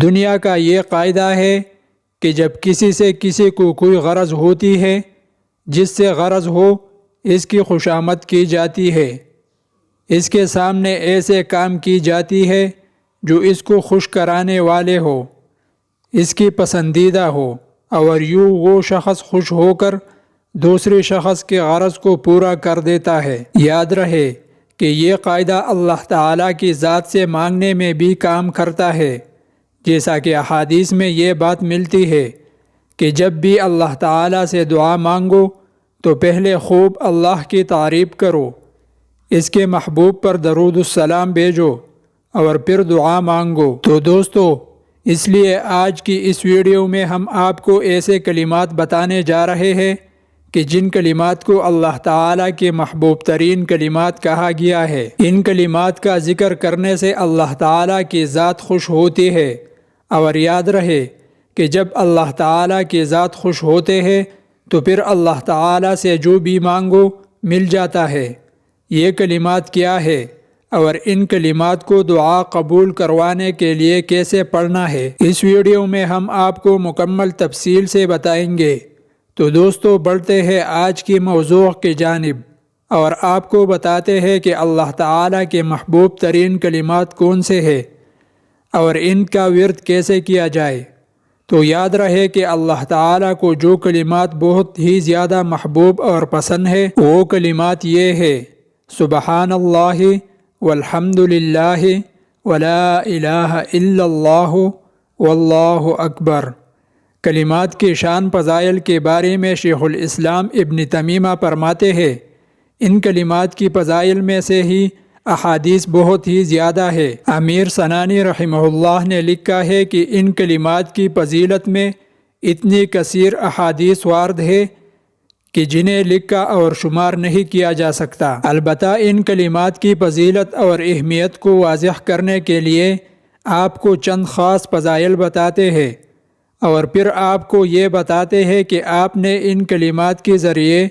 دنیا کا یہ قاعدہ ہے کہ جب کسی سے کسی کو کوئی غرض ہوتی ہے، جس سے غرض ہو اس کی خوشامد کی جاتی ہے، اس کے سامنے ایسے کام کی جاتی ہے جو اس کو خوش کرانے والے ہو، اس کی پسندیدہ ہو، اور یوں وہ شخص خوش ہو کر دوسرے شخص کے غرض کو پورا کر دیتا ہے۔ یاد رہے کہ یہ قاعدہ اللہ تعالیٰ کی ذات سے مانگنے میں بھی کام کرتا ہے، جیسا کہ احادیث میں یہ بات ملتی ہے کہ جب بھی اللہ تعالیٰ سے دعا مانگو تو پہلے خوب اللہ کی تعریف کرو، اس کے محبوب پر درود السلام بھیجو اور پھر دعا مانگو۔ تو دوستو، اس لیے آج کی اس ویڈیو میں ہم آپ کو ایسے کلمات بتانے جا رہے ہیں کہ جن کلمات کو اللہ تعالیٰ کے محبوب ترین کلمات کہا گیا ہے۔ ان کلمات کا ذکر کرنے سے اللہ تعالیٰ کی ذات خوش ہوتی ہے، اور یاد رہے کہ جب اللہ تعالیٰ کی ذات خوش ہوتے ہیں تو پھر اللہ تعالیٰ سے جو بھی مانگو مل جاتا ہے۔ یہ کلمات کیا ہے اور ان کلمات کو دعا قبول کروانے کے لیے کیسے پڑھنا ہے، اس ویڈیو میں ہم آپ کو مکمل تفصیل سے بتائیں گے۔ تو دوستو، بڑھتے ہیں آج کی موضوع کی جانب اور آپ کو بتاتے ہیں کہ اللہ تعالیٰ کے محبوب ترین کلمات کون سے ہیں اور ان کا ورد کیسے کیا جائے۔ تو یاد رہے کہ اللہ تعالیٰ کو جو کلمات بہت ہی زیادہ محبوب اور پسند ہے وہ کلمات یہ ہے: سبحان اللہ والحمد للہ ولا الہ الا اللہ واللہ اکبر۔ کلمات کی شان فضائل کے بارے میں شیخ الاسلام ابن تیمیہ فرماتے ہیں، ان کلمات کی فضائل میں سے ہی احادیث بہت ہی زیادہ ہے۔ امیر سنانی رحمہ اللہ نے لکھا ہے کہ ان کلمات کی فضیلت میں اتنی کثیر احادیث وارد ہے کہ جنہیں لکھا اور شمار نہیں کیا جا سکتا۔ البتہ ان کلمات کی فضیلت اور اہمیت کو واضح کرنے کے لیے آپ کو چند خاص فضائل بتاتے ہیں، اور پھر آپ کو یہ بتاتے ہیں کہ آپ نے ان کلمات کے ذریعے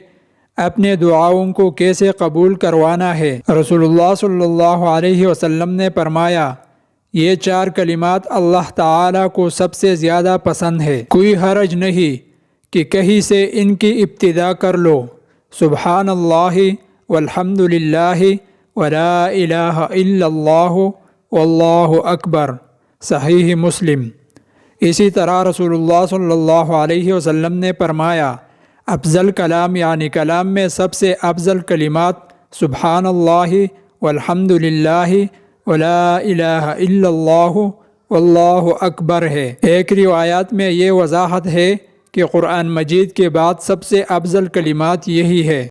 اپنے دعاؤں کو کیسے قبول کروانا ہے۔ رسول اللہ صلی اللہ علیہ وسلم نے فرمایا، یہ 4 کلمات اللہ تعالیٰ کو سب سے زیادہ پسند ہے۔ کوئی حرج نہیں کہ کہیں سے ان کی ابتدا کر لو۔ سبحان اللہ والحمد للہ ولا الہ الا اللہ واللہ اکبر، صحیح مسلم۔ اسی طرح رسول اللہ صلی اللہ علیہ وسلم نے فرمایا، افضل کلام یعنی کلام میں سب سے افضل کلمات سبحان اللہ والحمد للہ ولا الہ الا اللہ واللہ اکبر ہے۔ ایک روایات میں یہ وضاحت ہے کہ قرآن مجید کے بعد سب سے افضل کلمات یہی ہے۔